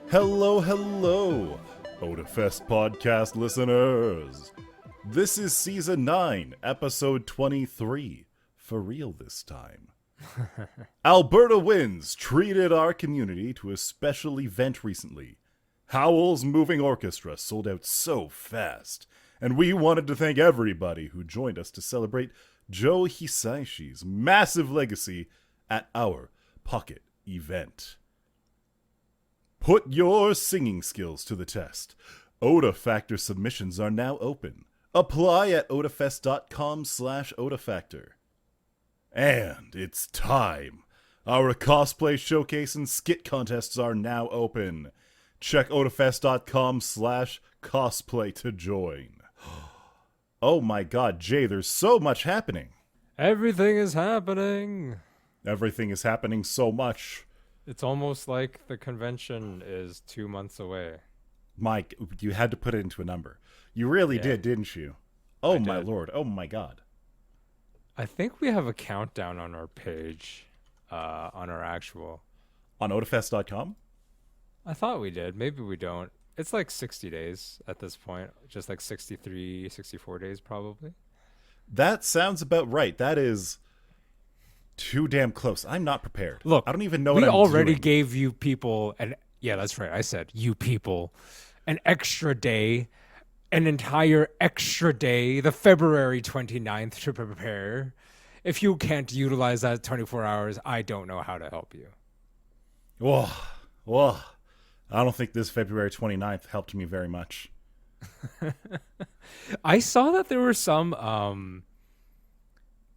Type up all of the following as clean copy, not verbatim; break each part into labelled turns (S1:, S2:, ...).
S1: Hello, hello, Otafest podcast listeners. This is season 9, episode 23. For real this time. Alberta Winds treated our community to a special event recently. Howl's Moving Orchestra sold out so fast, and we wanted to thank everybody who joined us to celebrate Joe Hisaishi's massive legacy at our pocket event. Put your singing skills to the test. Oda Factor submissions are now open. Apply at otafest.com/odafactor. And it's time. Our cosplay showcase and skit contests are now open. Check otafest.com/cosplay to join. Oh my god, Jay, there's so much happening.
S2: Everything is happening.
S1: Everything is happening so much.
S2: It's almost like the convention is 2 months away.
S1: Mike, you had to put it into a number. You really did, didn't you? Oh my lord. Oh my god.
S2: I think we have a countdown on our page, on our actual.
S1: On otafest.com?
S2: I thought we did. Maybe we don't. It's like 60 days at this point. Just like 63, 64 days probably.
S1: That sounds about right. That is too damn close. I'm not prepared.
S2: Look,
S1: I don't even know what I'm
S2: doing. We already
S1: doing.
S2: gave you people, yeah, that's right. I said you people, an extra day, an entire extra day, the February 29th to prepare. If you can't utilize that 24 hours, I don't know how to help you.
S1: Whoa. I don't think this February 29th helped me very much.
S2: I saw that there were some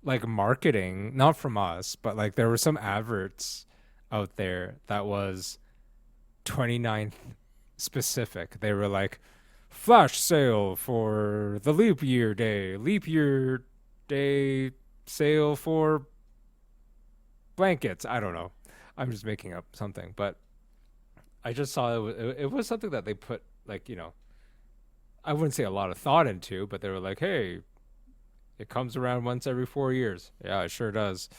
S2: like marketing, not from us, but like there were some adverts out there that was 29th specific. They were like, flash sale for the leap year day sale for blankets. I don't know. I'm just making up something, but I just saw it was something that they put, like, you know, I wouldn't say a lot of thought into, but they were like, hey, it comes around once every 4 years. Yeah, it sure does.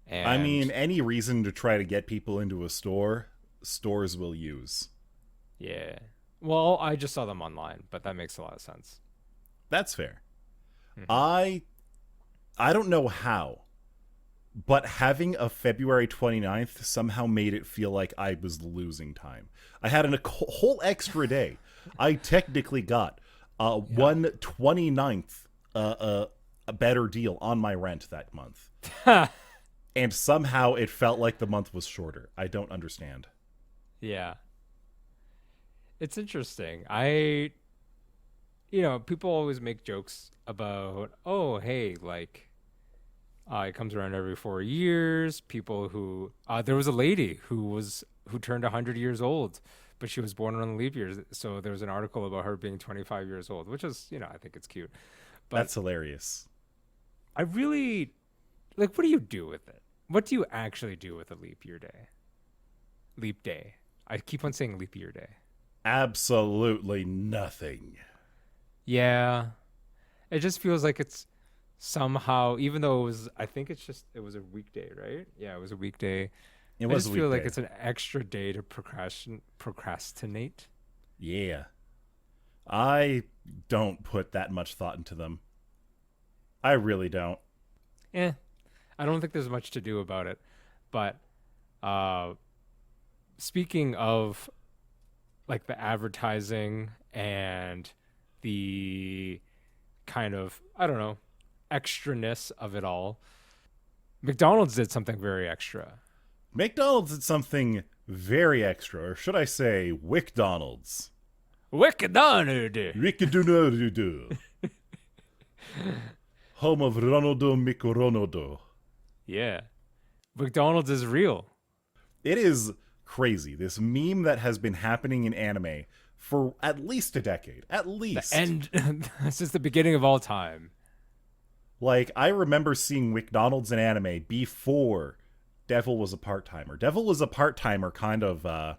S2: And
S1: I mean, any reason to try to get people into a store, stores will use.
S2: yeah. Well, I just saw them online, but that makes a lot of sense.
S1: That's fair.
S2: Mhm.
S1: I don't know how, but having a February 29th somehow made it feel like I was losing time. I had a whole extra day. I technically got one 29th a better deal on my rent that month. And somehow it felt like the month was shorter. I don't understand.
S2: Yeah. It's interesting. People always make jokes about, oh, hey, like, it comes around every 4 years. People who, there was a lady who turned 100 years old, but she was born on the leap year. So there was an article about her being 25 years old, which is, I think it's cute. But
S1: That's hilarious.
S2: I really, like, what do you do with it? What do you actually do with a leap year day? Leap day. I keep on saying leap year day.
S1: Absolutely nothing.
S2: Yeah. It just feels like it's somehow, even though I think it was a weekday, right? Yeah, it was a weekday.
S1: It was
S2: I just feel like it's an extra day to procrastinate.
S1: Yeah. I don't put that much thought into them. I really don't.
S2: I don't think there's much to do about it. But speaking of like the advertising and the kind of, I don't know, extraness of it all, McDonald's did something very extra.
S1: McDonald's did something very extra, or should I say WcDonalds.
S2: WcDonalds.
S1: Home of Ronaldo Micronodo.
S2: Yeah. McDonald's is real.
S1: It is crazy. This meme that has been happening in anime for at least a decade. At least.
S2: And since the beginning of all time.
S1: Like, I remember seeing McDonald's in anime before Devil was a part-timer. Devil was a part-timer kind of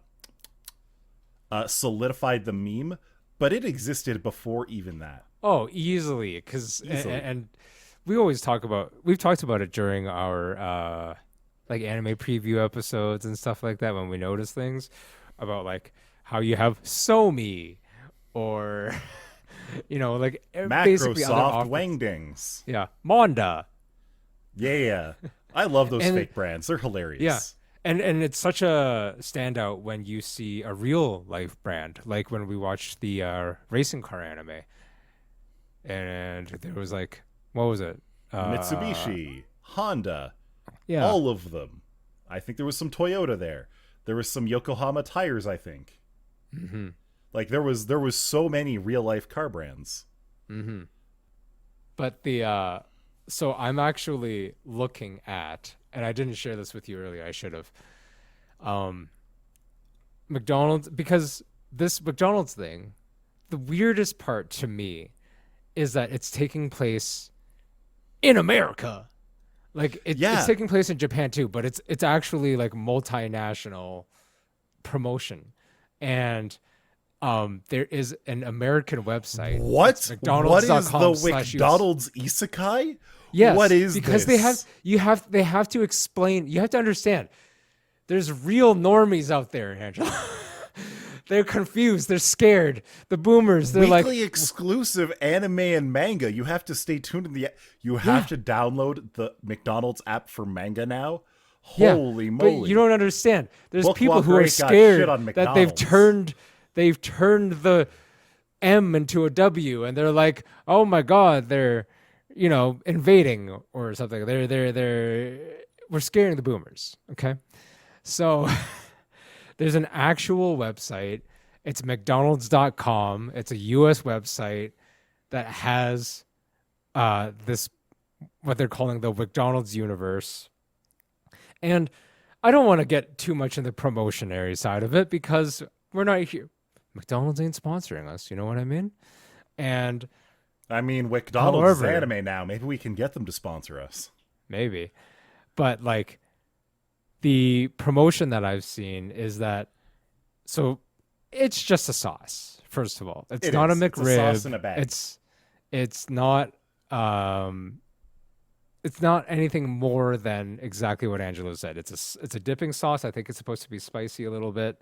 S1: solidified the meme, but it existed before even that.
S2: Oh, easily. And we've talked about it during our like anime preview episodes and stuff like that when we notice things. about like how you have SoMe or like basically other
S1: Macrosoft
S2: offers.
S1: Wangdings.
S2: Yeah, Monda.
S1: Yeah. I love those
S2: And
S1: fake brands. They're hilarious.
S2: yeah. And it's such a standout when you see a real life brand, like when we watched the racing car anime, and there was like, what was it?
S1: Mitsubishi, Honda,
S2: Yeah.
S1: all of them. I think there was some Toyota there. There was some Yokohama tires, I think.
S2: Mm-hmm.
S1: Like there was so many real life car brands.
S2: Mm-hmm. But so I'm actually looking at, and I didn't share this with you earlier. I should have. McDonald's, because this McDonald's thing, the weirdest part to me is that it's taking place in America. Like it's taking place in Japan too, but it's actually like multinational promotion, and there is an American website.
S1: What? What is the McDonald's isekai?
S2: Yes,
S1: what is
S2: because
S1: this?
S2: they have to explain. You have to understand. There's real normies out there, Angela. They're confused. They're scared. The boomers. They're
S1: weekly
S2: like
S1: exclusive anime and manga. You have to stay tuned. You have to download the McDonald's app for manga now. Holy moly!
S2: But you don't understand. There's
S1: Book
S2: people who
S1: Walker
S2: are
S1: got shit
S2: scared
S1: on
S2: that
S1: McDonald's.
S2: they've turned the M into a W, and they're like, oh my god, they're invading or something. We're scaring the boomers. Okay, so. There's an actual website. It's McDonalds.com. It's a US website that has this, what they're calling the McDonald's universe. And I don't want to get too much in the promotionary side of it because we're not here. McDonald's ain't sponsoring us. You know what I mean? And
S1: I mean, McDonald's is anime now. Maybe we can get them to sponsor us.
S2: Maybe. But like, the promotion that I've seen is that, so it's just a sauce. First of all, it's not a McRib. It's a sauce in a bag. It's not anything more than exactly what Angelo said. It's a dipping sauce. I think it's supposed to be spicy a little bit.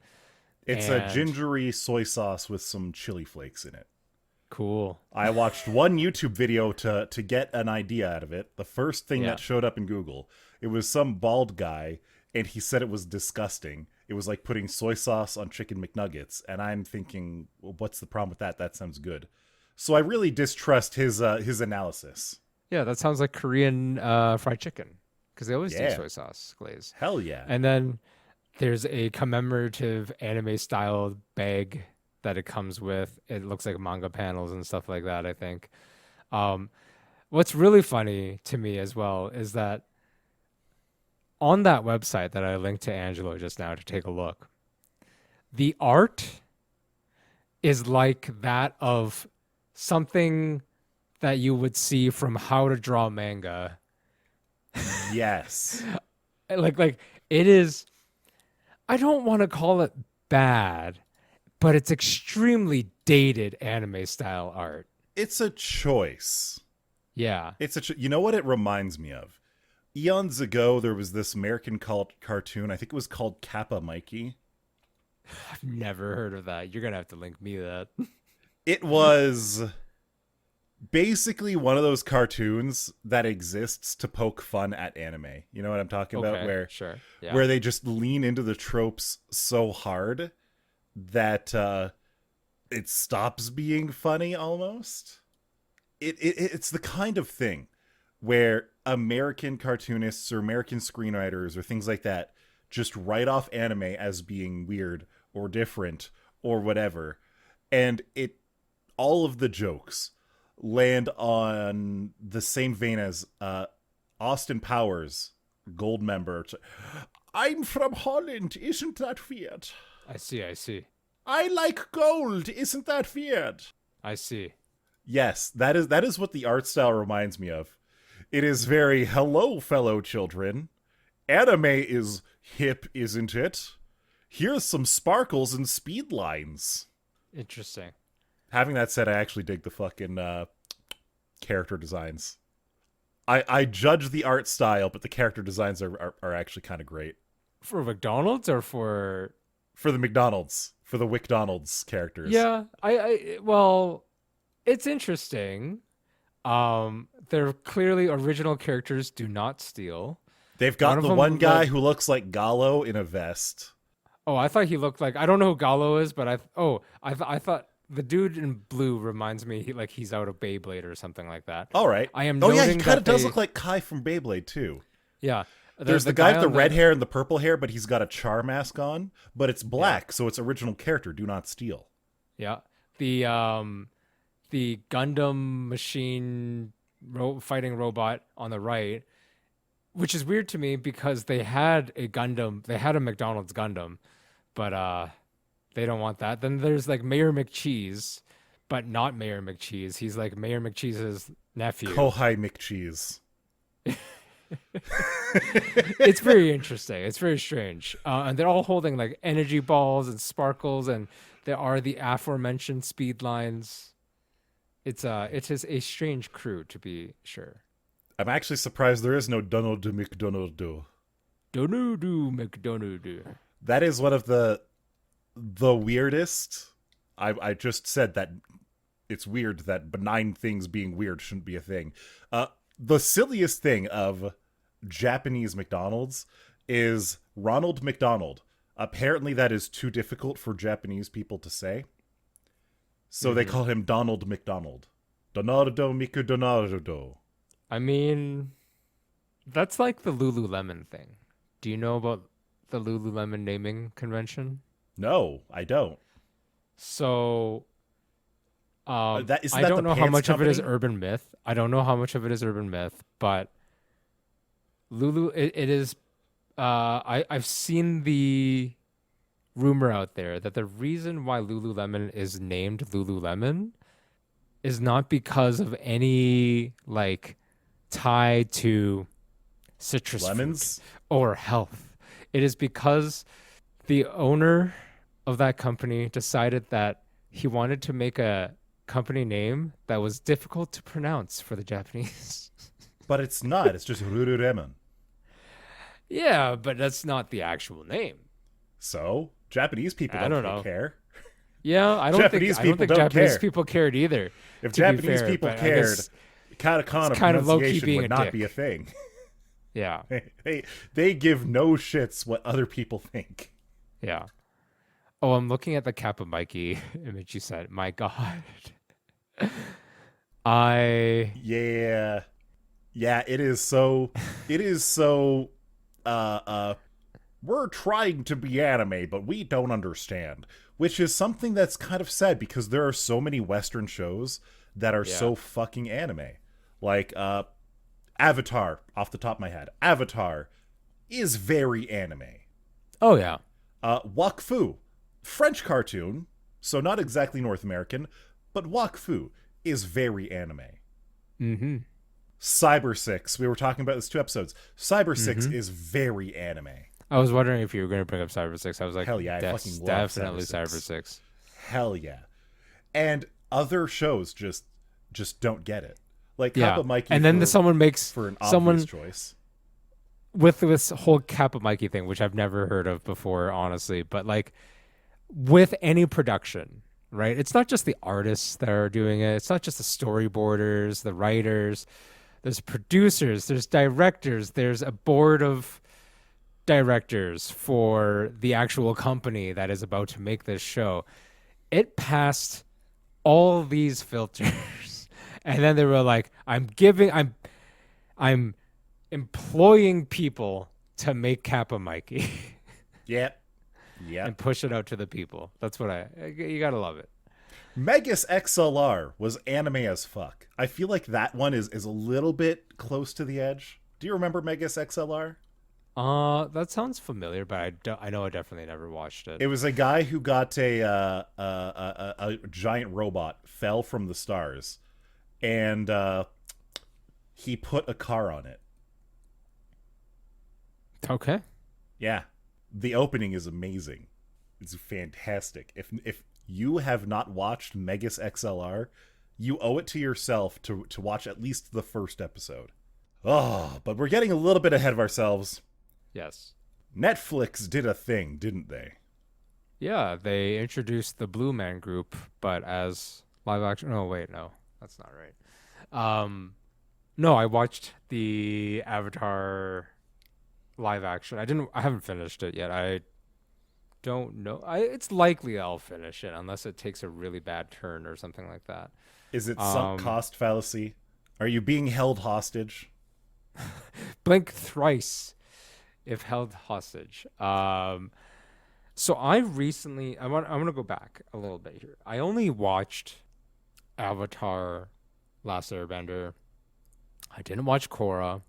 S1: It's a gingery soy sauce with some chili flakes in it.
S2: Cool.
S1: I watched one YouTube video to get an idea out of it. The first thing that showed up in Google, it was some bald guy. And he said it was disgusting. It was like putting soy sauce on chicken McNuggets. And I'm thinking, well, what's the problem with that? That sounds good. So I really distrust his analysis.
S2: Yeah, that sounds like Korean fried chicken. Because they always do soy sauce glaze.
S1: Hell yeah.
S2: And then there's a commemorative anime-style bag that it comes with. It looks like manga panels and stuff like that, I think. What's really funny to me as well is that on that website that I linked to Angelo just now to take a look, the art is like that of something that you would see from How to Draw Manga.
S1: Yes.
S2: like it is, I don't want to call it bad, but it's extremely dated anime style art.
S1: It's a choice.
S2: Yeah.
S1: You know what it reminds me of? Eons ago, there was this American cartoon. I think it was called Kappa Mikey.
S2: I've never heard of that. You're going to have to link me that.
S1: It was basically one of those cartoons that exists to poke fun at anime. You know what I'm talking about? Where they just lean into the tropes so hard that it stops being funny almost. It's the kind of thing where American cartoonists or American screenwriters or things like that just write off anime as being weird or different or whatever. And all of the jokes land on the same vein as Austin Powers, Gold member. I'm from Holland, isn't that weird?
S2: I see.
S1: I like gold, isn't that weird?
S2: I see.
S1: Yes, that is what the art style reminds me of. It is very, hello, fellow children. Anime is hip, isn't it? Here's some sparkles and speed lines.
S2: Interesting.
S1: Having that said, I actually dig the fucking character designs. I judge the art style, but the character designs are actually kind of great.
S2: For McDonald's or for
S1: for the McDonald's, for the WcDonalds characters.
S2: Yeah, well, it's interesting. They're clearly original characters do not steal.
S1: They've got the one guy who looks like Gallo in a vest.
S2: Oh, I thought he looked like, I don't know who Gallo is, but I thought the dude in blue reminds me he's out of Beyblade or something like that.
S1: All right.
S2: I am.
S1: Oh yeah, he kind of does look like Kai from Beyblade too.
S2: Yeah.
S1: There's the guy with the red hair and the purple hair, but he's got a char mask on, but it's black, so it's original character. Do not steal.
S2: Yeah. The Gundam machine fighting robot on the right, which is weird to me because they had a McDonald's Gundam, but they don't want that. Then there's like Mayor McCheese, but not Mayor McCheese. He's like Mayor McCheese's nephew.
S1: Kohai McCheese.
S2: It's very interesting. It's very strange. And they're all holding like energy balls and sparkles, and there are the aforementioned speed lines. It's just a strange crew, to be sure.
S1: I'm actually surprised there is no Donald de McDonald.
S2: Donald McDonald.
S1: That is one of the weirdest. I just said that it's weird that benign things being weird shouldn't be a thing. The silliest thing of Japanese McDonald's is Ronald McDonald. Apparently that is too difficult for Japanese people to say. So they call him Donald McDonald. Donaldo McDonaldo.
S2: I mean, that's like the Lululemon thing. Do you know about the Lululemon naming convention?
S1: No, I don't.
S2: So, I
S1: that
S2: don't know how much
S1: company?
S2: of it is urban myth. I don't know how much of it is urban myth, but it is. I've seen the rumor out there that the reason why Lululemon is named Lululemon is not because of any like tie to citrus
S1: lemons
S2: or health. It is because the owner of that company decided that he wanted to make a company name that was difficult to pronounce for the Japanese.
S1: But it's not. It's just Lululemon.
S2: Yeah, but that's not the actual name.
S1: So Japanese people don't care.
S2: Yeah, I don't think Japanese people cared either.
S1: If Japanese people cared, katakana pronunciation would not be a thing.
S2: Yeah.
S1: They give no shits what other people think.
S2: Yeah. Oh, I'm looking at the Kappa Mikey image you sent. My God.
S1: Yeah, it is so we're trying to be anime, but we don't understand. Which is something that's kind of sad because there are so many Western shows that are so fucking anime. Like Avatar, off the top of my head. Avatar is very anime.
S2: Oh, yeah.
S1: Wakfu, French cartoon, so not exactly North American, but Wakfu is very anime.
S2: Mm-hmm.
S1: Cyber 6, we were talking about this 2 episodes. Cyber 6 is very anime.
S2: I was wondering if you were going to bring up Cyber 6. I was like,
S1: hell yeah, I fucking love
S2: definitely Cyber 6.
S1: Hell yeah. And other shows just don't get it. Like Kappa Mikey,
S2: and then someone makes
S1: for an obvious choice
S2: with this whole Kappa Mikey thing, which I've never heard of before, honestly. But like with any production, right? It's not just the artists that are doing it. It's not just the storyboarders, the writers. There's producers. There's directors. There's a board of directors for the actual company that is about to make this show. It passed all these filters. And then they were like, I'm employing people to make Kappa Mikey.
S1: Yep.
S2: And push it out to the people. That's what you gotta love it.
S1: Megas XLR was anime as fuck. I feel like that one is a little bit close to the edge. Do you remember Megas XLR?
S2: That sounds familiar, but I know I definitely never watched it.
S1: It was a guy who got a giant robot, fell from the stars, and he put a car on it.
S2: Okay.
S1: Yeah. The opening is amazing. It's fantastic. If you have not watched Megas XLR, you owe it to yourself to watch at least the first episode. Oh, but we're getting a little bit ahead of ourselves.
S2: Yes.
S1: Netflix did a thing, didn't they?
S2: Yeah, they introduced the Blue Man Group, but as live action. Oh wait, no, that's not right. No, I watched the Avatar live action. I haven't finished it yet. I don't know. It's likely I'll finish it unless it takes a really bad turn or something like that.
S1: Is it sunk
S2: Um,
S1: cost fallacy? Are you being held hostage?
S2: Blink thrice if held hostage. So I recently, I'm gonna go back a little bit here. I only watched Avatar: Last Airbender. I didn't watch Korra,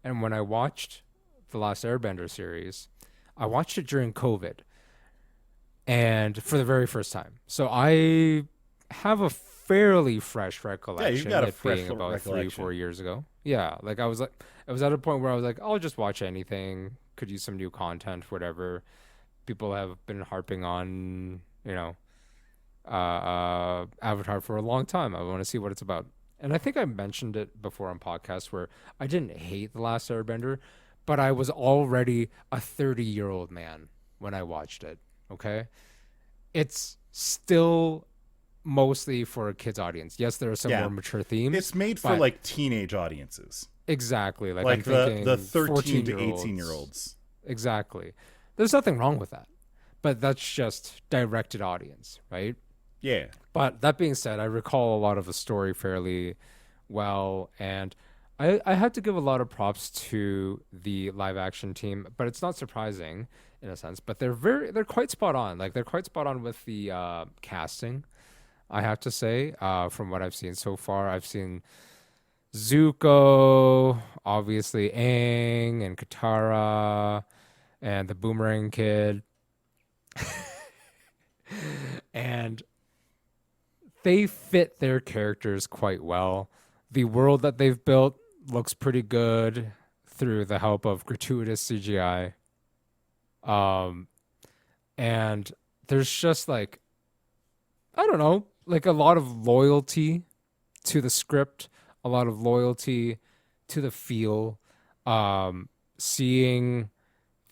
S2: and when I watched the Last Airbender series, I watched it during COVID, and for the very first time. So I have a fairly fresh
S1: Yeah, you've
S2: recollection,
S1: got a
S2: it
S1: fresh
S2: being about three,
S1: recollection.
S2: 4 years ago. Yeah, like I was at a point where I was like, I'll just watch anything. Could use some new content, whatever. People have been harping on, Avatar for a long time. I want to see what it's about. And I think I mentioned it before on podcasts where I didn't hate The Last Airbender, but I was already a 30-year-old man when I watched it. Okay. It's still mostly for a kid's audience. Yes, there are some
S1: Yeah.
S2: more mature themes.
S1: It's made for
S2: but
S1: like teenage audiences.
S2: exactly. Like I'm
S1: Like the
S2: thinking
S1: 13 to
S2: 14-year-olds.
S1: 18-year-olds.
S2: Exactly. There's nothing wrong with that. But that's just directed audience, right?
S1: Yeah.
S2: But that being said, I recall a lot of the story fairly well, and I had to give a lot of props to the live action team, but it's not surprising in a sense. But they're quite spot on. Like they're quite spot on with the casting. I have to say, from what I've seen so far, I've seen Zuko, obviously Aang and Katara, and the Boomerang Kid, and they fit their characters quite well. The world that they've built looks pretty good through the help of gratuitous CGI. Um, and there's just like, I don't know, like a lot of loyalty to the script, a lot of loyalty to the feel. Seeing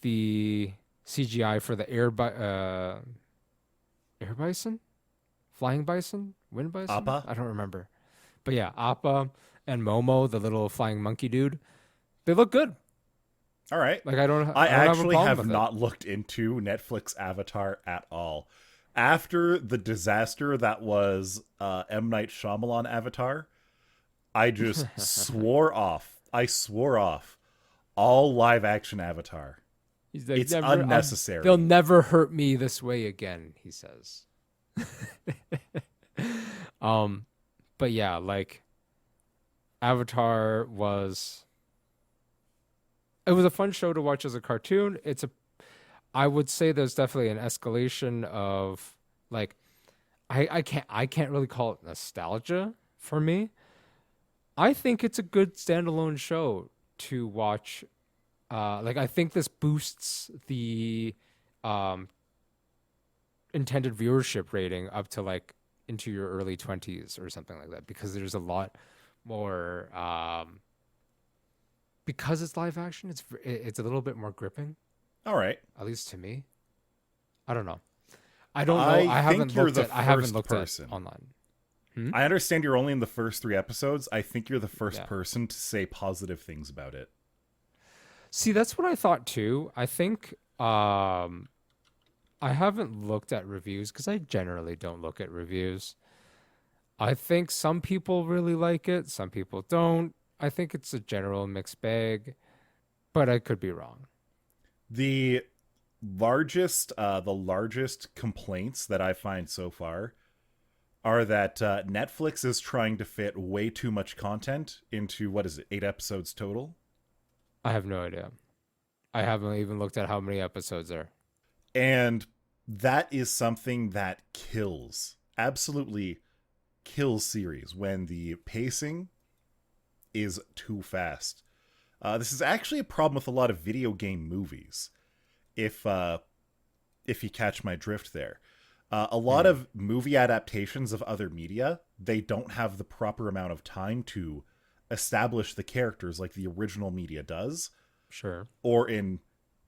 S2: the CGI for the air bison, flying bison, wind bison.
S1: Appa?
S2: I don't remember, but yeah, Appa and Momo, the little flying monkey dude, they look good.
S1: All right.
S2: Like I don't have a
S1: Actually
S2: problem
S1: have
S2: with
S1: not looked into Netflix Avatar at all. After the disaster that was M Night Shamalan Avatar, I just swore off. I swore off all live action Avatar.
S2: He's like,
S1: It's
S2: never,
S1: unnecessary.
S2: they'll never hurt me this way again, he says. um, but yeah, like Avatar was. It was a fun show to watch as a cartoon. I would say there's definitely an escalation of like, I can't really call it nostalgia for me. I think it's a good standalone show to watch. Like I think this boosts the intended viewership rating up to like into your early 20s or something like that because there's a lot more because it's live action. It's a little bit more gripping,
S1: All right.
S2: at least to me. I don't know. I don't know.
S1: I think you're the
S2: I haven't
S1: first
S2: looked
S1: person.
S2: at online.
S1: I understand you're only in the first 3 episodes. I think you're the first
S2: Yeah.
S1: person to say positive things about it.
S2: See, that's what I thought too. I think I haven't looked at reviews because I generally don't look at reviews. I think some people really like it, some people don't. I think it's a general mixed bag, but I could be wrong.
S1: The largest complaints that I find so far are that Netflix is trying to fit way too much content into, what is it, 8 episodes total?
S2: I have no idea. I haven't even looked at how many episodes there are.
S1: And that is something that kills, absolutely kills series when the pacing is too fast. This is actually a problem with a lot of video game movies, if you catch my drift there. A lot of movie adaptations of other media, they don't have the proper amount of time to establish the characters like the original media does.
S2: Sure.
S1: Or in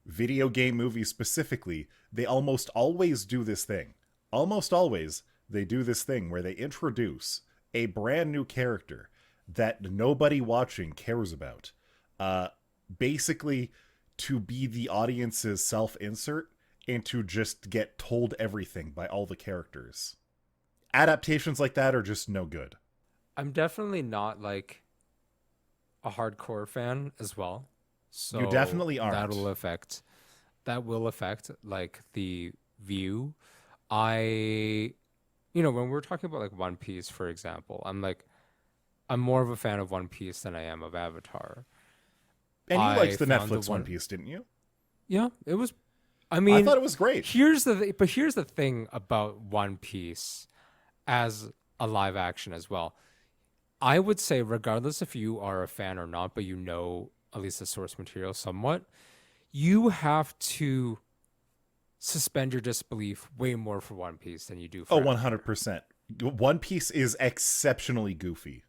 S1: video game movies specifically, they almost always do this thing. Almost always, they do this thing where they introduce a brand new character that nobody watching cares about. Basically, to be the audience's self-insert and to just get told everything by all the characters. Adaptations like that are just no good.
S2: I'm definitely not like a hardcore fan as well. So
S1: You definitely aren't.
S2: That will affect like the view. When we're talking about like One Piece, for example, I'm more of a fan of One Piece than I am of Avatar.
S1: And you liked the
S2: found
S1: Netflix One Piece, didn't you?
S2: Yeah, it was. I mean,
S1: I thought it was great.
S2: Here's the thing about One Piece as a live action as well. I would say, regardless if you are a fan or not, but you know at least the source material somewhat, you have to suspend your disbelief way more for One Piece than you do for Avatar.
S1: 100%. One Piece is exceptionally goofy.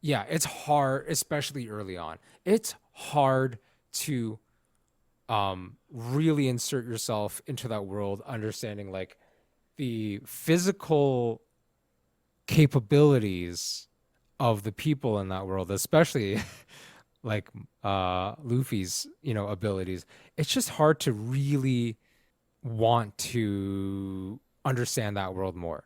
S2: Yeah, it's hard, especially early on. It's hard to really insert yourself into that world, understanding like the physical capabilities of the people in that world, especially like Luffy's, abilities. It's just hard to really want to understand that world more.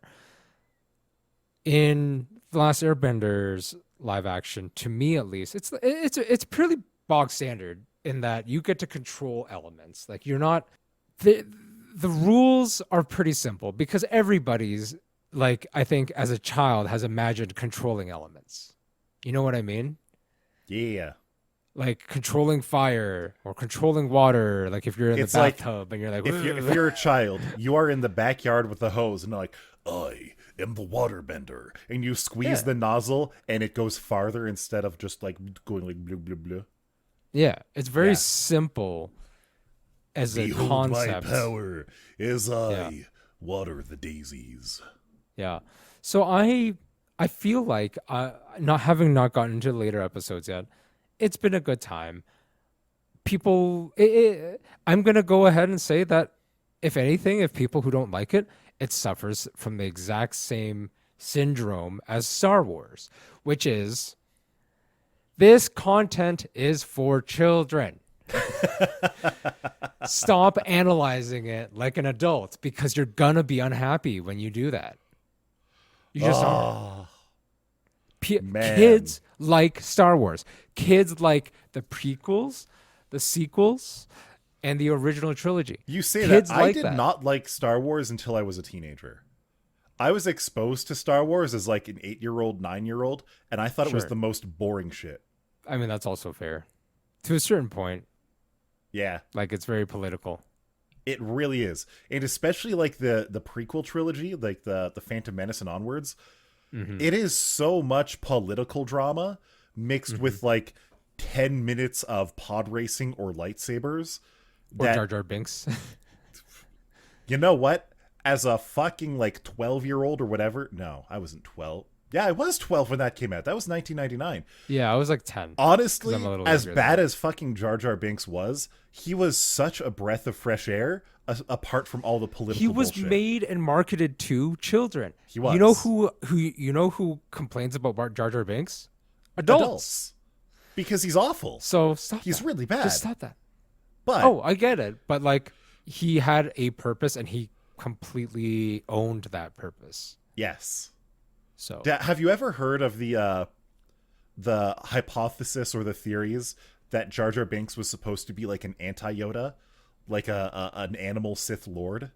S2: In The Last Airbender's live action, to me at least, it's pretty bog standard in that you get to control elements. Like you're not the rules are pretty simple because everybody's like, I think as a child has imagined controlling elements. You know what I mean?
S1: Yeah.
S2: Like controlling fire or controlling water. Like if you're in the bathtub and you're like,
S1: if you're a child, you are in the backyard with the hose and like, I am the waterbender. And you squeeze the nozzle and it goes farther instead of just like going like blah, blah, blah.
S2: Yeah. It's very simple as a concept.
S1: My power as I water the daisies.
S2: Yeah. So I feel like not gotten into the later episodes yet, it's been a good time. I'm going to go ahead and say that if anything, if people who don't like it, it suffers from the exact same syndrome as Star Wars, which is this content is for children. Stop analyzing it like an adult because you're going to be unhappy when you do that. You just are. Kids like Star Wars. Kids like the prequels, the sequels, and the original trilogy.
S1: You say
S2: Kids
S1: that. I did not like Star Wars until I was a teenager. I was exposed to Star Wars as like an 8-year-old, 9-year-old, and I thought it was the most boring shit.
S2: I mean, that's also fair. To a certain point.
S1: Yeah.
S2: Like, it's very political.
S1: It really is. And especially like the prequel trilogy, like the Phantom Menace and onwards, it is so much political drama mixed with like 10 minutes of pod racing or lightsabers.
S2: Or Jar Jar Binks.
S1: You know what? As a fucking like 12-year-old or whatever. No, I wasn't 12. Yeah, I was 12 when that came out. That was 1999.
S2: Yeah, I was like 10.
S1: Honestly, as bad as fucking Jar Jar Binks was, he was such a breath of fresh air apart from all the political bullshit.
S2: He was made and marketed to children.
S1: He was.
S2: You know who complains about Jar Jar Binks? Adults.
S1: Because he's awful.
S2: So stop.
S1: He's really bad.
S2: Just stop that.
S1: But
S2: I get it. But like he had a purpose and he completely owned that purpose.
S1: Yes.
S2: So
S1: have you ever heard of the hypothesis or the theories that Jar Jar Binks was supposed to be like an anti-Yoda, like an animal Sith Lord?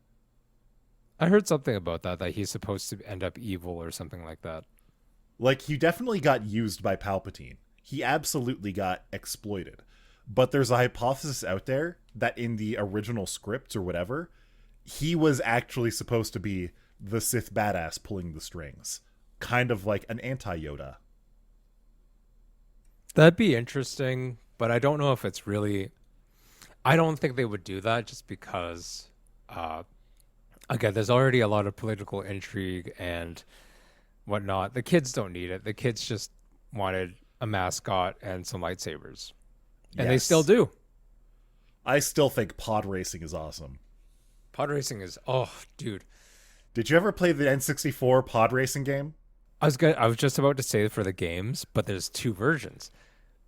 S2: I heard something about that he's supposed to end up evil or something like that.
S1: Like, he definitely got used by Palpatine. He absolutely got exploited. But there's a hypothesis out there that in the original scripts or whatever, he was actually supposed to be the Sith badass pulling the strings. Kind of like an anti-Yoda.
S2: That'd be interesting, but I don't know if it's really... I don't think they would do that just because, again, there's already a lot of political intrigue and whatnot. The kids don't need it. The kids just wanted a mascot and some lightsabers. And they still do.
S1: I still think pod racing is awesome.
S2: Pod racing is, oh, dude.
S1: Did you ever play the N64 pod racing game?
S2: I was just about to say for the games, but there's two versions.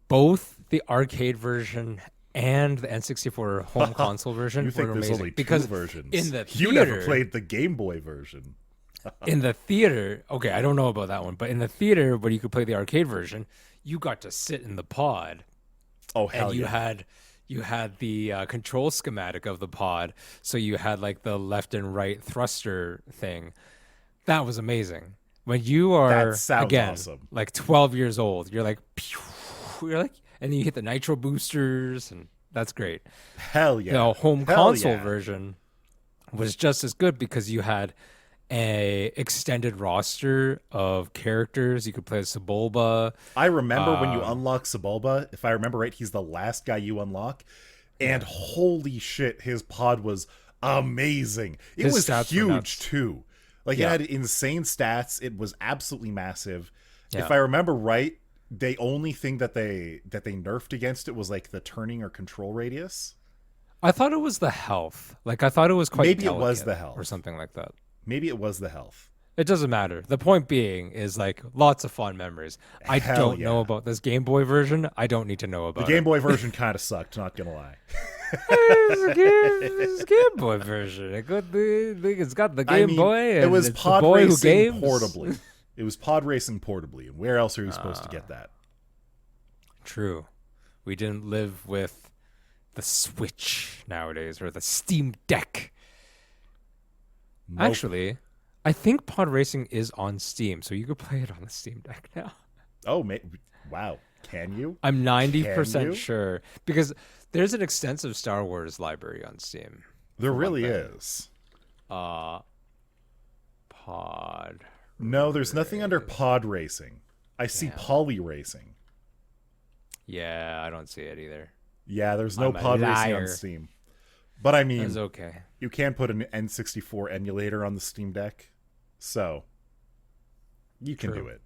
S2: Both the arcade version and the N64 home console version
S1: You think
S2: were
S1: there's
S2: amazing.
S1: only two
S2: because
S1: versions?
S2: in the
S1: You never
S2: theater,
S1: played the Game Boy version.
S2: in the theater, okay, I don't know about that one, but in the theater where you could play the arcade version, you got to sit in the pod.
S1: Oh, hell
S2: And you
S1: yeah.
S2: had the control schematic of the pod, so you had like the left and right thruster thing. That was amazing. When you are
S1: That sounds
S2: again
S1: awesome.
S2: like 12 years old, you're like, pew, you're like, and then you hit the nitro boosters, and that's great.
S1: Hell yeah.
S2: The home
S1: Hell
S2: console
S1: yeah.
S2: version was just as good because you had a extended roster of characters. You could play as Sebulba.
S1: I remember when you unlock Sebulba, if I remember right, he's the last guy you unlock. And holy shit, his pod was amazing. It
S2: His
S1: was
S2: stats were nuts.
S1: huge too. Like
S2: Yeah.
S1: it had insane stats. It was absolutely massive.
S2: Yeah.
S1: If I remember right, the only thing that they nerfed against it was like the turning or control radius.
S2: I thought it was the health. Like I thought it was quite
S1: Maybe it was
S2: delicate
S1: the health.
S2: or something like that.
S1: Maybe it was the health.
S2: It doesn't matter. The point being is like lots of fun memories. I
S1: Hell
S2: don't know
S1: yeah.
S2: about this Game Boy version. I don't need to know about
S1: The Game
S2: it.
S1: Boy version kind of sucked, not gonna lie.
S2: It's a Game Boy version. It's got the Game Boy. And
S1: it was
S2: it's the
S1: pod
S2: boy who
S1: racing
S2: games.
S1: portably. It was pod racing portably. And where else are you supposed to get that?
S2: True. We didn't live with the Switch nowadays or the Steam Deck.
S1: Nope.
S2: Actually, I think pod racing is on Steam, so you could play it on the Steam Deck now.
S1: Oh, wow. Can you?
S2: I'm 90%
S1: Can you?
S2: sure because there's an extensive Star Wars library on Steam.
S1: There
S2: for one
S1: really
S2: thing.
S1: is.
S2: Pod.
S1: No, there's nothing under pod racing. I see
S2: Damn.
S1: poly racing.
S2: Yeah, I don't see it either.
S1: Yeah, there's no
S2: I'm a
S1: pod racing on
S2: liar.
S1: Steam. But I mean,
S2: It's okay.
S1: you can put an N64 emulator on the Steam Deck. So, you can
S2: True.
S1: do it.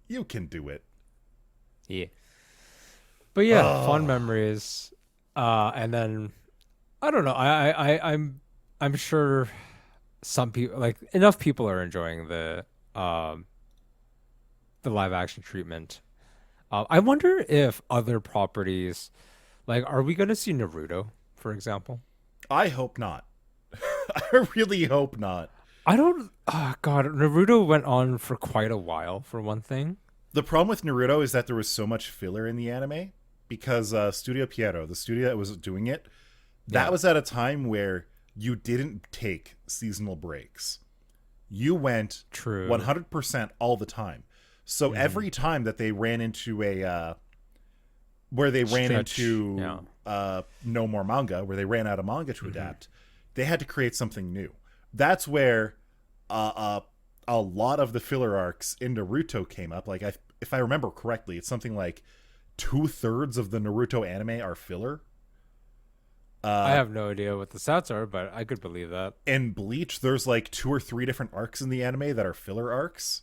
S1: You can do it.
S2: Yeah. But yeah,
S1: Oh.
S2: fond memories. And then I don't know. I'm sure some people like enough people are enjoying the live action treatment. I wonder if other properties like are we going to see Naruto, for example?
S1: I hope not. I really hope not.
S2: I don't oh god, Naruto went on for quite a while for one thing.
S1: The problem with Naruto is that there was so much filler in the anime because Studio Pierrot, the studio that was doing it, that
S2: Yeah.
S1: was at a time where you didn't take seasonal breaks. You went
S2: True.
S1: 100% all the time. So every time that they ran into where they ran
S2: Stretch,
S1: into no more manga, where they ran out of manga to adapt, they had to create something new. That's where a lot of the filler arcs in Naruto came up. Like, if I remember correctly, it's something like 2/3 of the Naruto anime are filler.
S2: I have no idea what the stats are, but I could believe that.
S1: In Bleach, there's like 2 or 3 different arcs in the anime that are filler arcs.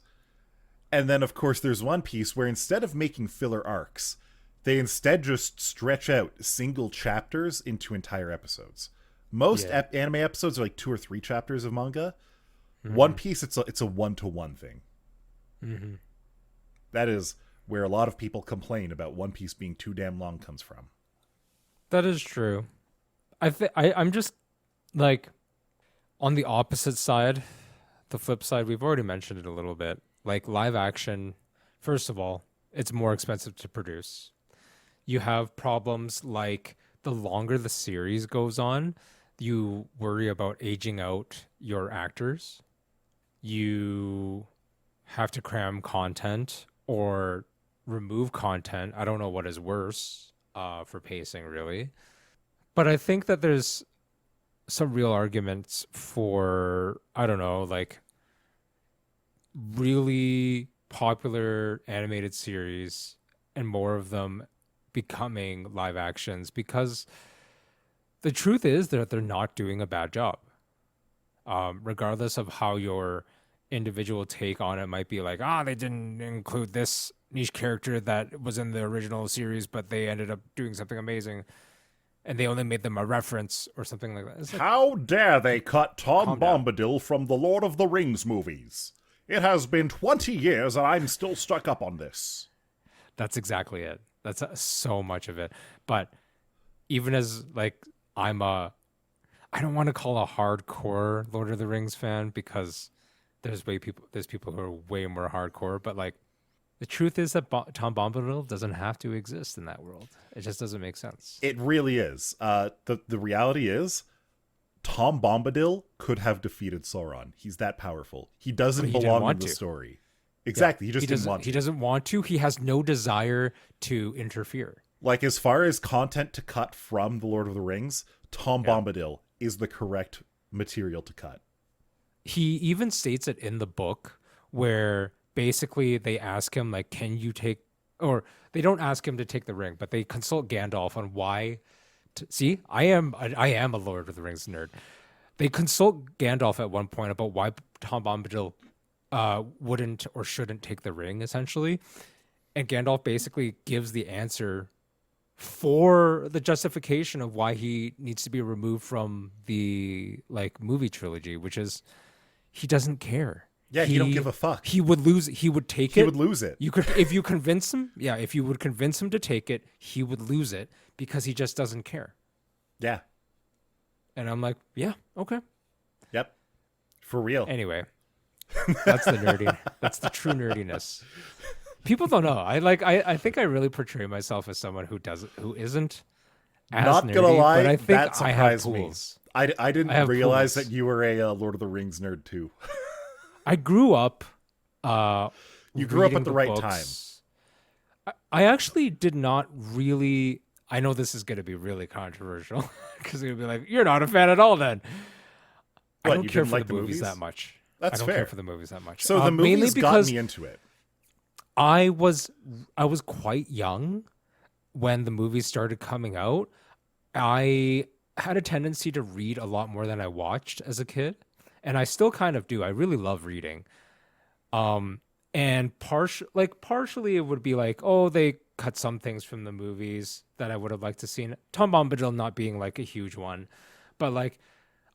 S1: And then, of course, there's One Piece where instead of making filler arcs, they instead just stretch out single chapters into entire episodes. Most
S2: Yeah.
S1: anime episodes are like 2 or 3 chapters of manga. One Piece, it's a 1-to-1 thing.
S2: Mm-hmm.
S1: That is where a lot of people complain about One Piece being too damn long comes from.
S2: That is true. I'm just like on the opposite side, the flip side. We've already mentioned it a little bit. Like live action, first of all, it's more expensive to produce. You have problems like the longer the series goes on, you worry about aging out your actors. You have to cram content or remove content. I don't know what is worse for pacing, really. But I think that there's some real arguments for, I don't know, like really popular animated series and more of them becoming live actions because the truth is that they're not doing a bad job. Regardless of how your individual take on it might be like, they didn't include this niche character that was in the original series, but they ended up doing something amazing. and they only made them a reference or something like that. It's like,
S1: How dare they cut Tom
S2: Calm down.
S1: Bombadil from the Lord of the Rings movies? It has been 20 years and I'm still stuck up on this.
S2: that's exactly it. That's so much of it. But even as like I don't want to call a hardcore Lord of the Rings fan because there's people who are way more hardcore. But like the truth is that Tom Bombadil doesn't have to exist in that world. It just doesn't make sense.
S1: It really is. The reality is, Tom Bombadil could have defeated Sauron. He's that powerful. He doesn't belong in the story. Exactly.
S2: Yeah,
S1: He didn't want to.
S2: He doesn't want to. He has no desire to interfere.
S1: Like, as far as content to cut from The Lord of the Rings, Tom Bombadil is the correct material to cut.
S2: He even states it in the book where basically they ask him, like, can you take, or they don't ask him to take the ring, but they consult Gandalf on why. See, I am a Lord of the Rings nerd. They consult Gandalf at one point about why Tom Bombadil wouldn't or shouldn't take the ring, essentially. And Gandalf basically gives the answer for the justification of why he needs to be removed from the like movie trilogy, which is he doesn't care.
S1: Yeah, he don't give a fuck.
S2: He would lose. He would take it.
S1: He would lose it.
S2: You could, if you convince him. Yeah, if you would convince him to take it, he would lose it because he just doesn't care.
S1: Yeah.
S2: And I'm like, yeah, okay.
S1: Yep. For real.
S2: Anyway, that's the nerdy. That's the true nerdiness. People don't know. I think I really portray myself as someone who isn't as
S1: Not
S2: nerdy,
S1: gonna lie,
S2: but I think
S1: that
S2: I have
S1: surprised me.
S2: tools.
S1: I didn't
S2: have
S1: realize
S2: tools.
S1: that you were a Lord of the Rings nerd too.
S2: I grew up.
S1: You grew up
S2: reading
S1: at the right
S2: books. I actually did not really. I know this is going to be really controversial because you'll be like, "You're not a fan at all." Then I
S1: What,
S2: don't
S1: you
S2: care
S1: didn't
S2: for
S1: like
S2: the
S1: the
S2: movies
S1: movies?
S2: that much.
S1: That's
S2: I don't
S1: fair.
S2: care for the movies that much.
S1: So the
S2: mainly
S1: movies got
S2: because
S1: me into it.
S2: I was quite young when the movies started coming out. I had a tendency to read a lot more than I watched as a kid, and I still kind of do. I really love reading. And partially it would be like, oh, they cut some things from the movies that I would have liked to seen. Tom Bombadil not being like a huge one, but like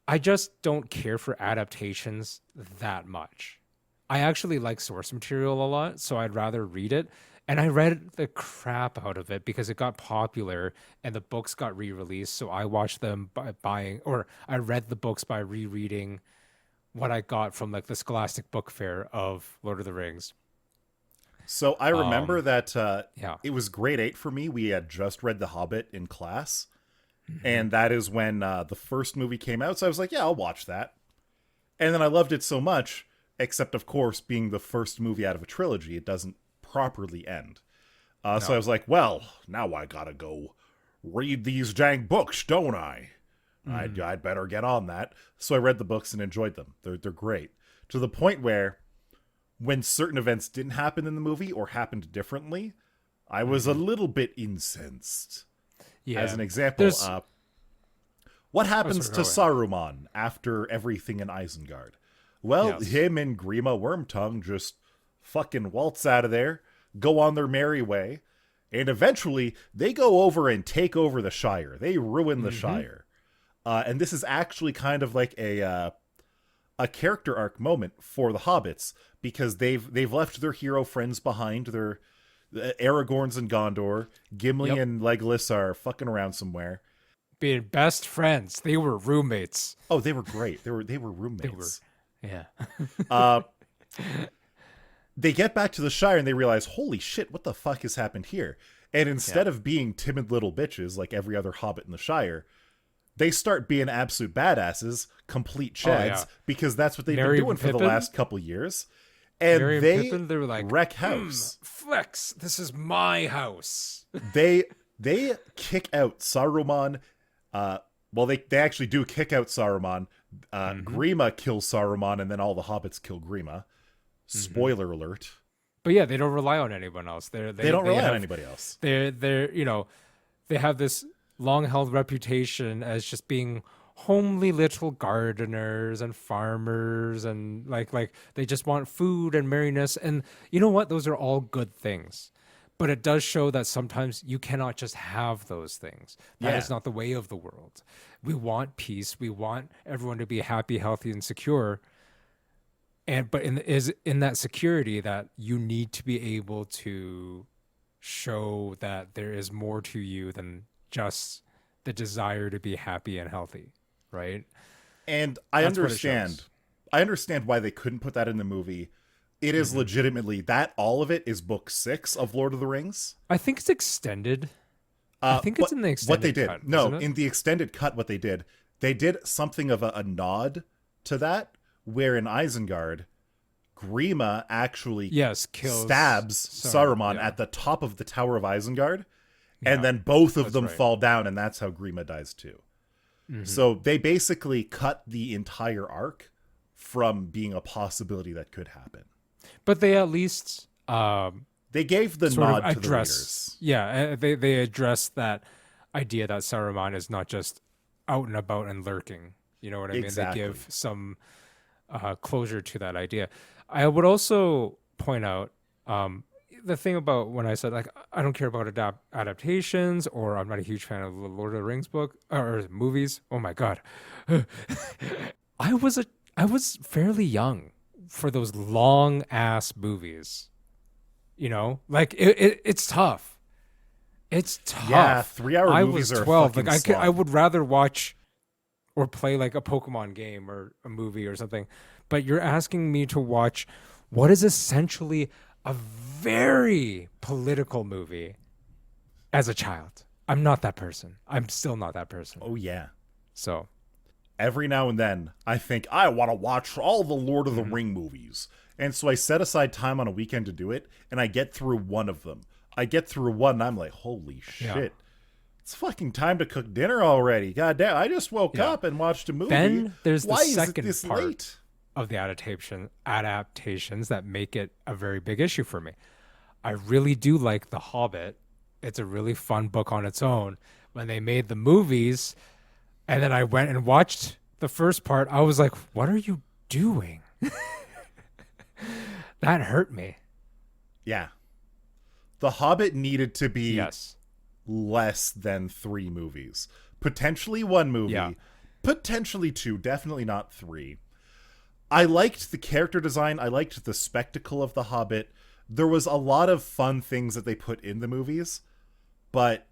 S2: I just don't care for adaptations that much. I actually like source material a lot, so I'd rather read it. And I read the crap out of it because it got popular and the books got re-released. So I watched them by buying, or I read the books by rereading what I got from like the Scholastic Book Fair of Lord of the Rings.
S1: So I remember that
S2: Yeah.
S1: it was grade 8 for me. We had just read The Hobbit in class. And that is when the first movie came out. So I was like, yeah, I'll watch that. And then I loved it so much, except, of course, being the first movie out of a trilogy, it doesn't properly end. So I was like, well, now I gotta go read these dang books, don't I? I'd better get on that. So I read the books and enjoyed them. They're great. To the point where when certain events didn't happen in the movie or happened differently, I was a little bit incensed.
S2: Yeah.
S1: As an example, what happens to
S2: sorry,
S1: Saruman after everything in Isengard? Well, him and Grima Wormtongue just fucking waltz out of there, go on their merry way, and eventually they go over and take over the Shire. They ruin the Shire. And this is actually kind of like a character arc moment for the hobbits, because they've left their hero friends behind. Their Aragorn's in Gondor. Gimli and Legolas are fucking around somewhere.
S2: Being best friends. They were roommates.
S1: Oh, they were great. They were roommates.
S2: Yeah.
S1: They get back to the Shire and they realize, holy shit, what the fuck has happened here? And instead of being timid little bitches like every other hobbit in the Shire, they start being absolute badasses, complete chads, because that's what they've been doing for the last couple years. And
S2: they were like,
S1: wreck house.
S2: Flex, this is my house.
S1: They kick out Saruman. Well, they actually do kick out Saruman. Grima kills Saruman, and then all the hobbits kill Grima. Spoiler alert.
S2: But yeah, they don't rely on anyone else. They
S1: don't rely on anybody else.
S2: They're they have this long-held reputation as just being homely little gardeners and farmers, and like they just want food and merriness. And you know what? Those are all good things. But it does show that sometimes you cannot just have those things. That is not the way of the world. We want peace. We want everyone to be happy, healthy, and secure. But in that security that you need to be able to show that there is more to you than just the desire to be happy and healthy, right?
S1: And I understand why they couldn't put that in the movie. It is legitimately that all of it is book 6 of Lord of the Rings.
S2: I think it's extended. I think it's in the extended
S1: what they did.
S2: cut.
S1: No, in the extended cut, what they did something of a nod to that, where in Isengard, Grima actually stabs Saruman at the top of the Tower of Isengard, and then both of them fall down, and that's how Grima dies too. So they basically cut the entire arc from being a possibility that could happen.
S2: But they at least
S1: they gave the nod to the readers.
S2: Yeah, they addressed that idea that Saruman is not just out and about and lurking. You know what I mean? They give some closure to that idea. I would also point out the thing about when I said, like, I don't care about adaptations, or I'm not a huge fan of the Lord of the Rings book or movies. Oh my God. I was fairly young for those long ass movies. You know, like it's tough. It's tough.
S1: Yeah, 3-hour movies are 12. Like
S2: I would rather watch or play like a Pokemon game or a movie or something. But you're asking me to watch what is essentially a very political movie as a child. I'm not that person. I'm still not that person.
S1: Oh yeah.
S2: So
S1: every now and then I think I want to watch all the Lord of the Ring movies. And so I set aside time on a weekend to do it, and I get through one of them. I get through one and I'm like, holy shit. Yeah. It's fucking time to cook dinner already. God damn, I just woke up and watched a movie.
S2: Then there's the second part
S1: late?
S2: Of the adaptations that make it a very big issue for me. I really do like The Hobbit. It's a really fun book on its own. When they made the movies, and then I went and watched the first part, I was like, what are you doing? That hurt me.
S1: Yeah. The Hobbit needed to be less than 3 movies. Potentially 1 movie. Potentially 2. Definitely not 3. I liked the character design. I liked the spectacle of The Hobbit. There was a lot of fun things that they put in the movies, but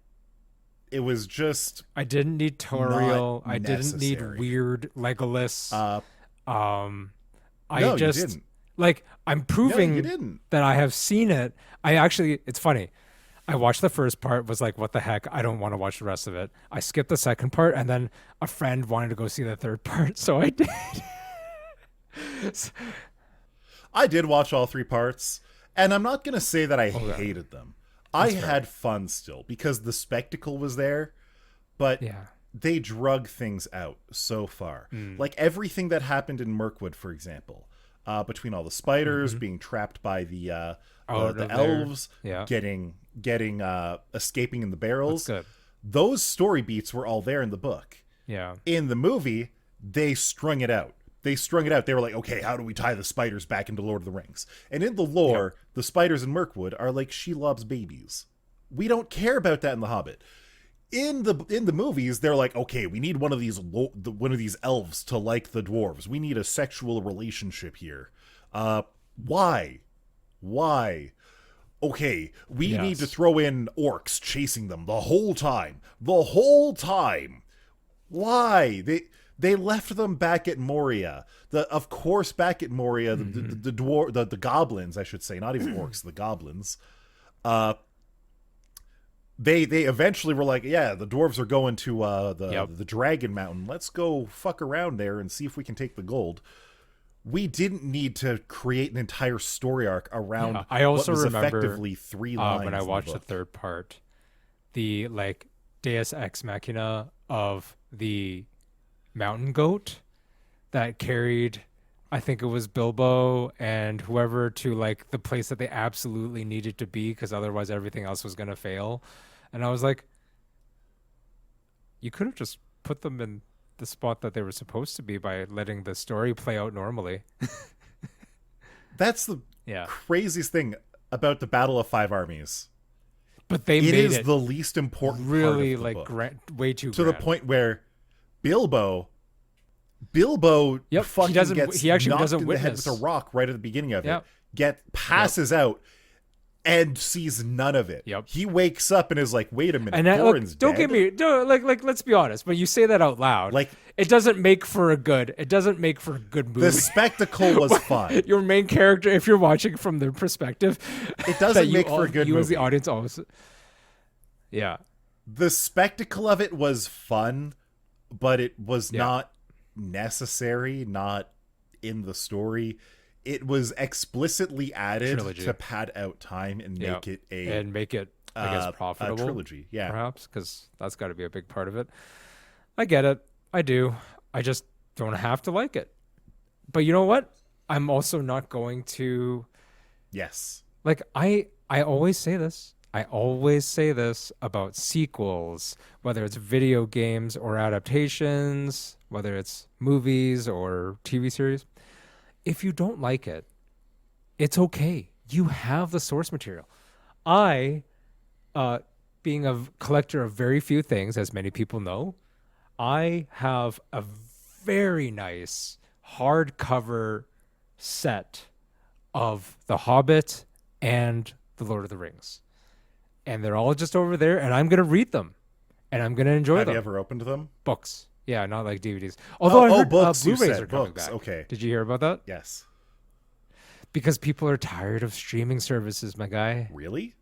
S1: it was just
S2: I didn't need Toriel. I didn't need weird Legolas. You didn't. Like, I'm proving that I have seen it. It's funny. I watched the first part, was like, what the heck? I don't want to watch the rest of it. I skipped the second part, and then a friend wanted to go see the third part, so I did.
S1: I did watch all 3 parts, and I'm not going to say that I hated them. I had fun still, because the spectacle was there, but they drug things out so far. Like everything that happened in Mirkwood, for example, between all the spiders being trapped by the elves, getting escaping in the barrels. Those story beats were all there in the book.
S2: Yeah.
S1: In the movie, they strung it out. They were like, okay, how do we tie the spiders back into Lord of the Rings? And in the lore, the spiders in Mirkwood are like Shelob's babies. We don't care about that in The Hobbit. In the movies, they're like, okay, we need one of these elves to like the dwarves. We need a sexual relationship here. Why? Okay, we need to throw in orcs chasing them the whole time. Why? They left them back at Moria. Of course, back at Moria, the goblins, I should say, not even orcs, the goblins. They eventually were like, yeah, the dwarves are going to the Dragon Mountain. Let's go fuck around there and see if we can take the gold. We didn't need to create an entire story arc around.
S2: I also
S1: what was
S2: remember
S1: effectively 3 lines
S2: when I watched the third part, the like Deus Ex Machina of the mountain goat that carried, I think it was Bilbo and whoever, to like the place that they absolutely needed to be, because otherwise everything else was going to fail. And I was like, you could have just put them in the spot that they were supposed to be by letting the story play out normally.
S1: That's the craziest thing about the Battle of 5 Armies.
S2: but they
S1: it
S2: made
S1: is
S2: it
S1: the least important
S2: really
S1: part of the book.
S2: way too
S1: to
S2: grand.
S1: the point where Bilbo
S2: Yep,
S1: fucking gets
S2: he actually
S1: knocked
S2: doesn't
S1: in the head with a
S2: witness.
S1: rock right at the beginning of
S2: Yep.
S1: it. Passes out and sees none of it.
S2: Yep.
S1: He wakes up and is like, "Wait a minute,
S2: And
S1: Thorin's
S2: don't
S1: dead?"
S2: get me like let's be honest. When you say that out loud,
S1: Like,
S2: it doesn't make for a good movie.
S1: the spectacle was fun.
S2: Your main character, if you're watching from their perspective,
S1: It doesn't
S2: that
S1: make for a good
S2: you
S1: movie.
S2: as the audience always. Yeah.
S1: The spectacle of it was fun, but it was not necessary, not in the story. It was explicitly added to pad out time and make it I guess profitable, a trilogy. Yeah,
S2: perhaps, because that's got to be a big part of it. I get it. I do. I just don't have to like it. But you know what? I'm also not going to.
S1: Yes.
S2: Like I always say this. I always say this about sequels, whether it's video games or adaptations, whether it's movies or TV series. If you don't like it, it's okay. You have the source material. I, being a collector of very few things, as many people know, I have a very nice hardcover set of The Hobbit and The Lord of the Rings. And they're all just over there, and I'm going to read them. And I'm going to enjoy them.
S1: Have you ever opened them?
S2: Books. Yeah, not like DVDs. Although I heard
S1: books,
S2: Blu-rays are coming
S1: books.
S2: back.
S1: Okay.
S2: Did you hear about that?
S1: Yes.
S2: Because people are tired of streaming services, my guy.
S1: Really?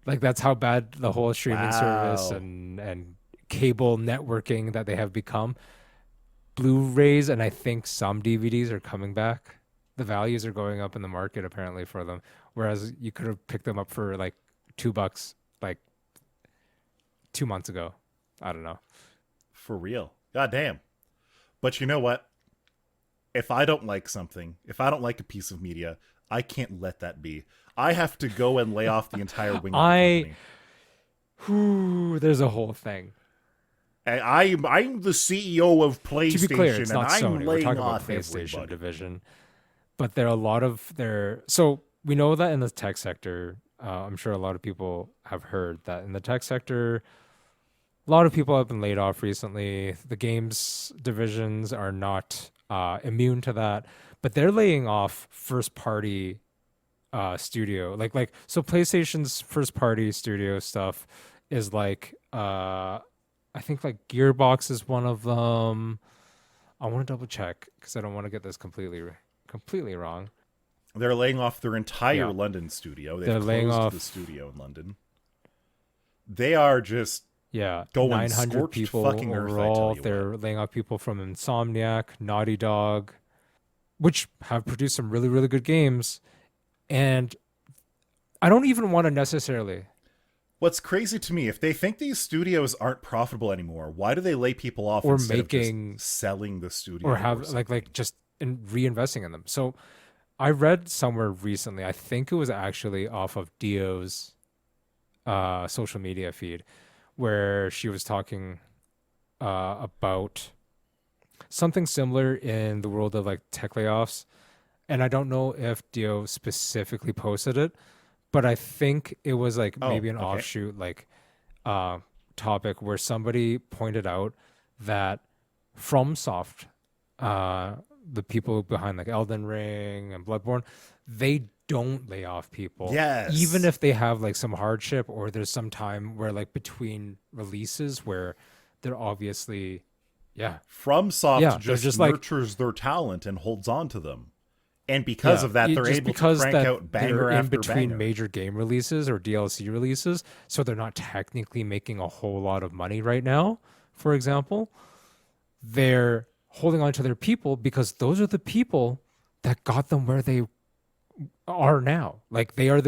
S2: Like, that's how bad the whole streaming service and cable networking that they have become. Blu-rays and I think some DVDs are coming back. The values are going up in the market apparently for them. Whereas you could have picked them up for like $2 like 2 months ago. I don't know.
S1: For real. God damn. But you know what? If I don't like something, if I don't like a piece of media, I can't let that be. I have to go and lay off the entire wing of the company.
S2: There's a whole thing.
S1: I'm the CEO of PlayStation,
S2: To be clear, it's not
S1: and I'm
S2: Sony. We're
S1: laying
S2: talking about
S1: off
S2: PlayStation
S1: everybody.
S2: division. But there are a lot of so we know that in the tech sector, I'm sure a lot of people have heard that in the tech sector, a lot of people have been laid off recently. The games divisions are not immune to that, but they're laying off first party studio. So PlayStation's first party studio stuff is like I think like Gearbox is one of them. I want to double check because I don't want to get this completely wrong.
S1: They're laying off their entire London studio. They're laying off the studio in London. They are just going
S2: 900 people
S1: fucking
S2: overall.
S1: Earth,
S2: They're laying off people from Insomniac, Naughty Dog, which have produced some really, really good games. And I don't even want to necessarily.
S1: What's crazy to me, if they think these studios aren't profitable anymore, why do they lay people off
S2: or
S1: instead
S2: making
S1: of just selling the studio
S2: or have like just reinvesting in them? So I read somewhere recently, I think it was actually off of Dio's social media feed, where she was talking about something similar in the world of like tech layoffs. And I don't know if Dio specifically posted it, but I think it was like maybe an offshoot like topic where somebody pointed out that FromSoft, the people behind like Elden Ring and Bloodborne, they don't lay off people.
S1: Yes.
S2: Even if they have like some hardship or there's some time where like between releases where they're obviously
S1: FromSoft
S2: just
S1: nurtures their talent and holds on to them. And because of that, they're able to crank out banger after
S2: between
S1: banger.
S2: major game releases or DLC releases, so they're not technically making a whole lot of money right now, for example. They're holding on to their people because those are the people that got them where they are now. Like they are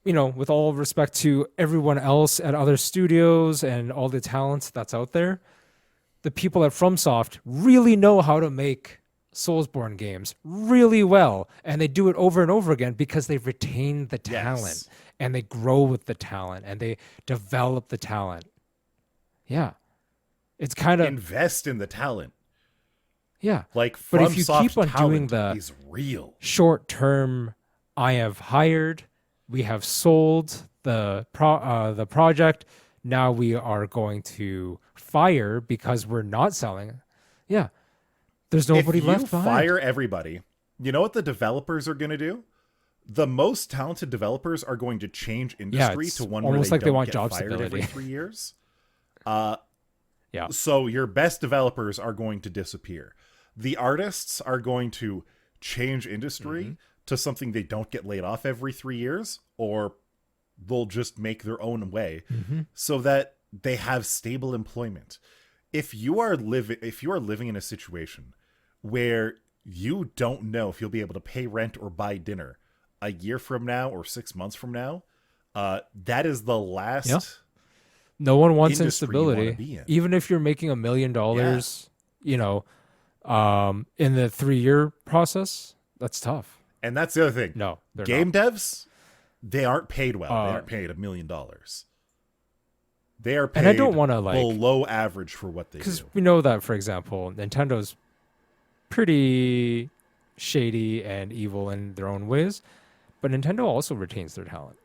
S2: with all respect to everyone else at other studios and all the talents that's out there, the people at FromSoft really know how to make Soulsborne games really well, and they do it over and over again because they retain the talent and they grow with the talent and they develop the talent. Yeah. It's kind of
S1: invest in the talent.
S2: Yeah.
S1: Like
S2: but if you keep on doing
S1: the
S2: short term, I have hired we have sold the project. Now we are going to fire because we're not selling. Yeah. There's nobody left
S1: If you
S2: behind.
S1: fire everybody, you know what the developers are going to do? The most talented developers are going to change industry
S2: it's
S1: to one
S2: almost
S1: where
S2: like
S1: they
S2: they
S1: don't
S2: want
S1: get
S2: job
S1: fired every
S2: stability.
S1: 3 years.
S2: Yeah.
S1: So your best developers are going to disappear. The artists are going to change industry to something they don't get laid off every 3 years, or they'll just make their own way so that they have stable employment. If you are living in a situation where you don't know if you'll be able to pay rent or buy dinner a year from now or 6 months from now, that is the last.
S2: Yeah. No one wants
S1: industry you wanna
S2: instability.
S1: be in.
S2: Even if you're making $1 million, in the 3-year process, that's tough.
S1: And that's the other thing.
S2: No, they're
S1: Game
S2: not.
S1: devs, they aren't paid well. They aren't paid $1 million. They are paid
S2: And I don't want to
S1: below average for what they
S2: because
S1: do.
S2: we know that, for example, Nintendo's pretty shady and evil in their own ways, but Nintendo also retains their talent.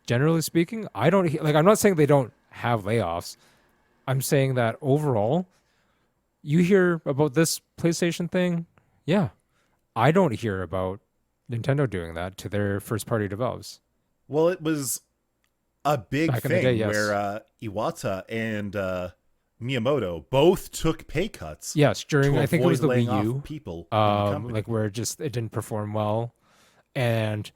S2: Generally speaking, I'm not saying they don't have layoffs. I'm saying that overall, you hear about this PlayStation thing. Yeah. I don't hear about Nintendo doing that to their first party develops.
S1: Well, it was a big
S2: Back in the
S1: thing
S2: day, yes.
S1: where Iwata and Miyamoto both took pay cuts.
S2: Yes, during
S1: to
S2: I think it was the
S1: avoid laying
S2: Wii
S1: off
S2: U,
S1: people in the company.
S2: where it didn't perform well, and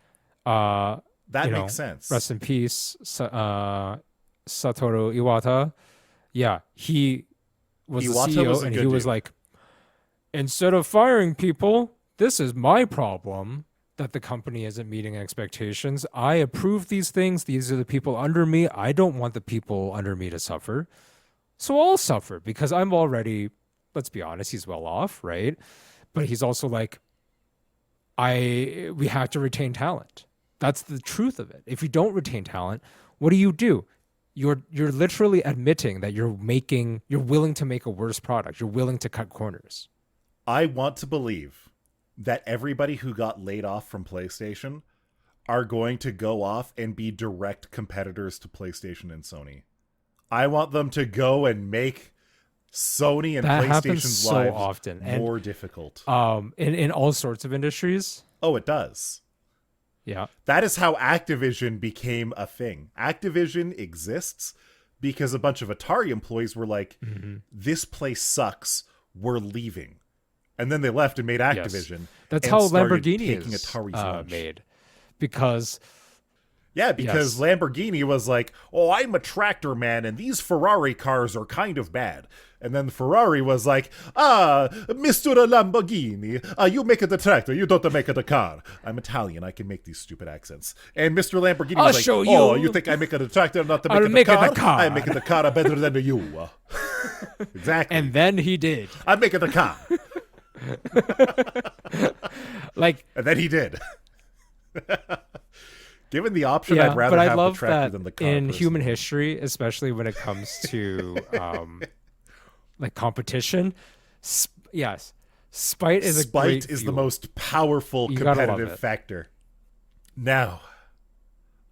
S1: that
S2: you know,
S1: makes sense.
S2: rest in peace, Satoru Iwata. Yeah, he was
S1: Iwata
S2: the CEO,
S1: was a
S2: and
S1: good
S2: he was
S1: dude.
S2: like, instead of firing people, this is my problem that the company isn't meeting expectations. I approve these things. These are the people under me. I don't want the people under me to suffer. So I'll suffer because I'm already, let's be honest, he's well off, right? But he's also like, we have to retain talent. That's the truth of it. If you don't retain talent, what do? You're literally admitting that you're willing to make a worse product. You're willing to cut corners.
S1: I want to believe that everybody who got laid off from PlayStation are going to go off and be direct competitors to PlayStation and Sony. I want them to go and make Sony and
S2: That happens
S1: PlayStation's
S2: so
S1: lives
S2: often.
S1: more
S2: And,
S1: difficult.
S2: in all sorts of industries.
S1: Oh, it does.
S2: Yeah.
S1: That is how Activision became a thing. Activision exists because a bunch of Atari employees were like, this place sucks, we're leaving. And then they left and made Activision.
S2: Yes. That's
S1: and
S2: how
S1: started
S2: Lamborghini
S1: taking
S2: is
S1: Atari's lunch.
S2: made. Because
S1: Yeah, because
S2: Yes.
S1: Lamborghini was like, oh, I'm a tractor man, and these Ferrari cars are kind of bad. And then Ferrari was like, Mr. Lamborghini, you make it a tractor, you don't make it a car. I'm Italian, I can make these stupid accents. And Mr. Lamborghini
S2: I'll
S1: was like,
S2: show
S1: oh,
S2: you.
S1: you think I make it a tractor, not to
S2: I'll
S1: make
S2: make
S1: it
S2: it
S1: a
S2: a
S1: car?
S2: car.
S1: I make it a car better than you. Exactly.
S2: and then he did.
S1: I make it a car.
S2: Like,
S1: And then he did. Given the option,
S2: yeah,
S1: I'd rather
S2: but I
S1: have the
S2: love
S1: tractor
S2: that
S1: than the car.
S2: in human
S1: personally.
S2: history, especially when it comes to like competition. Yes, spite is a great
S1: Spite is the
S2: fuel.
S1: most powerful
S2: You gotta love
S1: competitive
S2: it.
S1: factor. Now,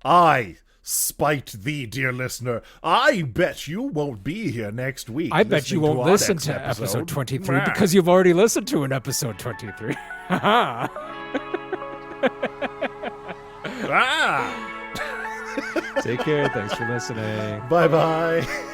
S1: I spite thee, dear listener. I bet you won't be here next week.
S2: I bet you
S1: listening
S2: won't
S1: our
S2: listen
S1: next
S2: to episode 23
S1: Mwah.
S2: because you've already listened to an episode 23.
S1: Ah!
S2: Take care. Thanks for listening.
S1: Bye bye.